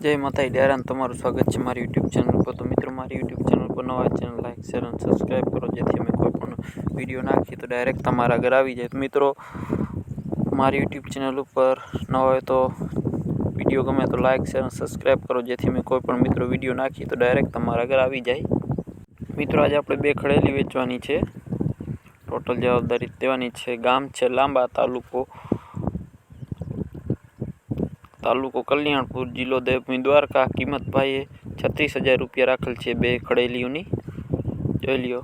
जय माता डेरान तमारू स्वागत है मारी यूट्यूब चैनल पर। तो मित्रों मारी यूट्यूब चैनल पर नवा चैनल लाइक शेयर और सब्सक्राइब करो जेथी अमे कोईपण विडियो नाखी तो डायरेक्ट तमारा घर आवी जाए। तो मित्रों मारी यूट्यूब चैनल पर नवा हो तो विडियो गमे तो लाइक शेयर और सब्सक्राइब करो जेथी अमे कोईपण मित्रों विडियो नाखी तो डायरेक्ट तमारा घर आवी जाए। मित्रों आज आपणे बे खड़ेली वेचवानी छे, टोटल जवाबदारी देवानी छे। गाम छे लांबा, तालुको कल्याणपुर, जिलो देवभूमि द्वारका। किंमत भाई 36,000 रुपया राखेल छे बे खड़ेलीओनी। जोई लियो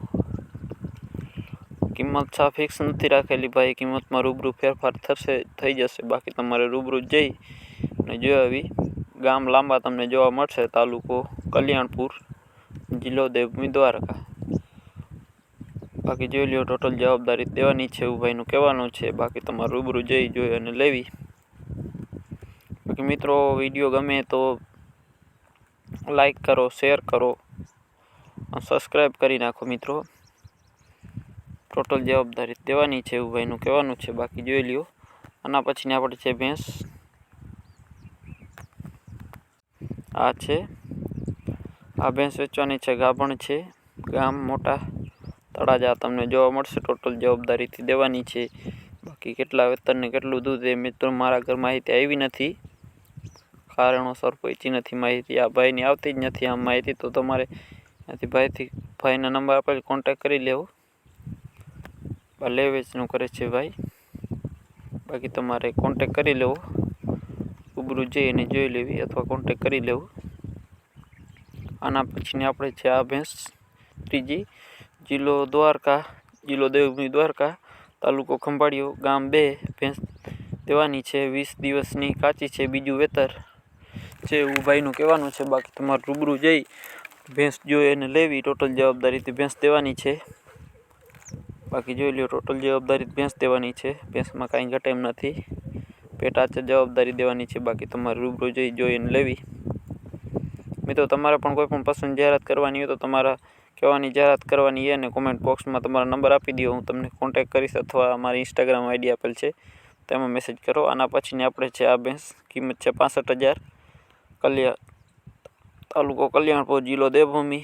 किंमत सा फिक्स नहीं राखेली भाई, किंमत में रूबरू फेरफार थई जशे। बाकी तमारे रूबरू जई ने जोई गाम लांबा तमने जोवा मळशे। तालुको कल्याणपुर, जिलो देवभूमि द्वारका। बाकी जोई लियो टोटल जवाबदारी देवानी छे एवुं भाईनुं कहेवानुं छे। बाकी तमारे रूबरू जई जोई अने लेवी। बाकी मित्रों वीडियो गमे तो लाइक करो, शेयर करो और सब्सक्राइब करी नाखो। मित्रों टोटल जवाबदारी देवानी छे एवुं भाईनुं कहेवानुं छे। बाकी जोई लियो आना पछीनी आपणे छे भैंस आ छे। आ भैंस वेचवानी छे, गाभण छे। गाम मोटा तळाजा तमने जोवा मळशे। टोटल जवाबदारी थी देवानी छे। बाकी केटला वेतन ने केटलुं दूध ए मित्रों मारा घर माहिती आवी नथी, कारणोसर पहोंची नथी माहिती। आ भाईनी आवती ज नथी आ माहिती, तो तमारे त्याथी भाईना नंबर आपेल कॉन्टेक्ट करी लेवो। ले वेचनुं करे छे भाई। बाकी तमारे कॉन्टेक्ट करी लेवो, रूबरू जईने जोई लेवी अथवा कॉन्टेक्ट करी लेवो। आना पछीनी आपणे छे आ भैंस त्रीजी, जिलो द्वारका, जिलो देवभूमि द्वारका, तालुको खंभाळियो, गाम 2। भैंस देवानी छे 20 दिवसनी काची छे, बीजू वेतर छे एवुं भाईनुं कहेवानुं छे। बाकी तमारे रूबरू जई भैंस जोई अने लेवी। टोटल जवाबदारी थी भैंस देवानी छे। बाकी जोई लियो टोटल जवाबदारी भैंस देवानी छे। भैंस में काई घटे एम नथी, पेटा च जवाबदारी देवानी छे। बाकी तमारे रूबरू जई जोई अने लेवी। मित्रों तमारे पण कोईपण पसंद जाहेरात करवानी हो तो तमारा केवानी जाहेरात करवानी है ने कॉमेंट बॉक्स में तमारा नंबर आपी दो, हूँ तमने कॉन्टेक्ट करीश अथवा मारी इंस्टाग्राम आईडी आपेल छे तेमां मेसेज करो। आना पछीनी आपणे छे आ भैंस, किंमत छे 65,000। तालुको कल्याणपुर, जिलो देवभूमि,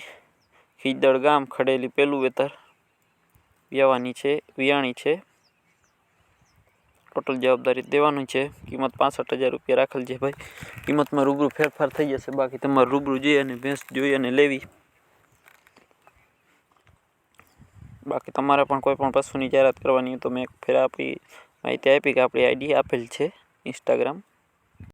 खीजदड़ गाम, खड़ेली पेलू वेतर वियावानी छे। टोटल जवाबदारी देवानी छे। किंमत 65,000 रुपया राखेल छे भाई। किंमत में रूबरू फेरफार थई जशे। बाकी तमारे रूबरू जई अने भैंस जोई अने लेवी। बाकी तमारे पण कोईपण पशुनी जाहेरात करवानी हो तो मैं फेर आपी माहिती आपी कि आपणी आईडी आपेल छे इंस्टाग्राम।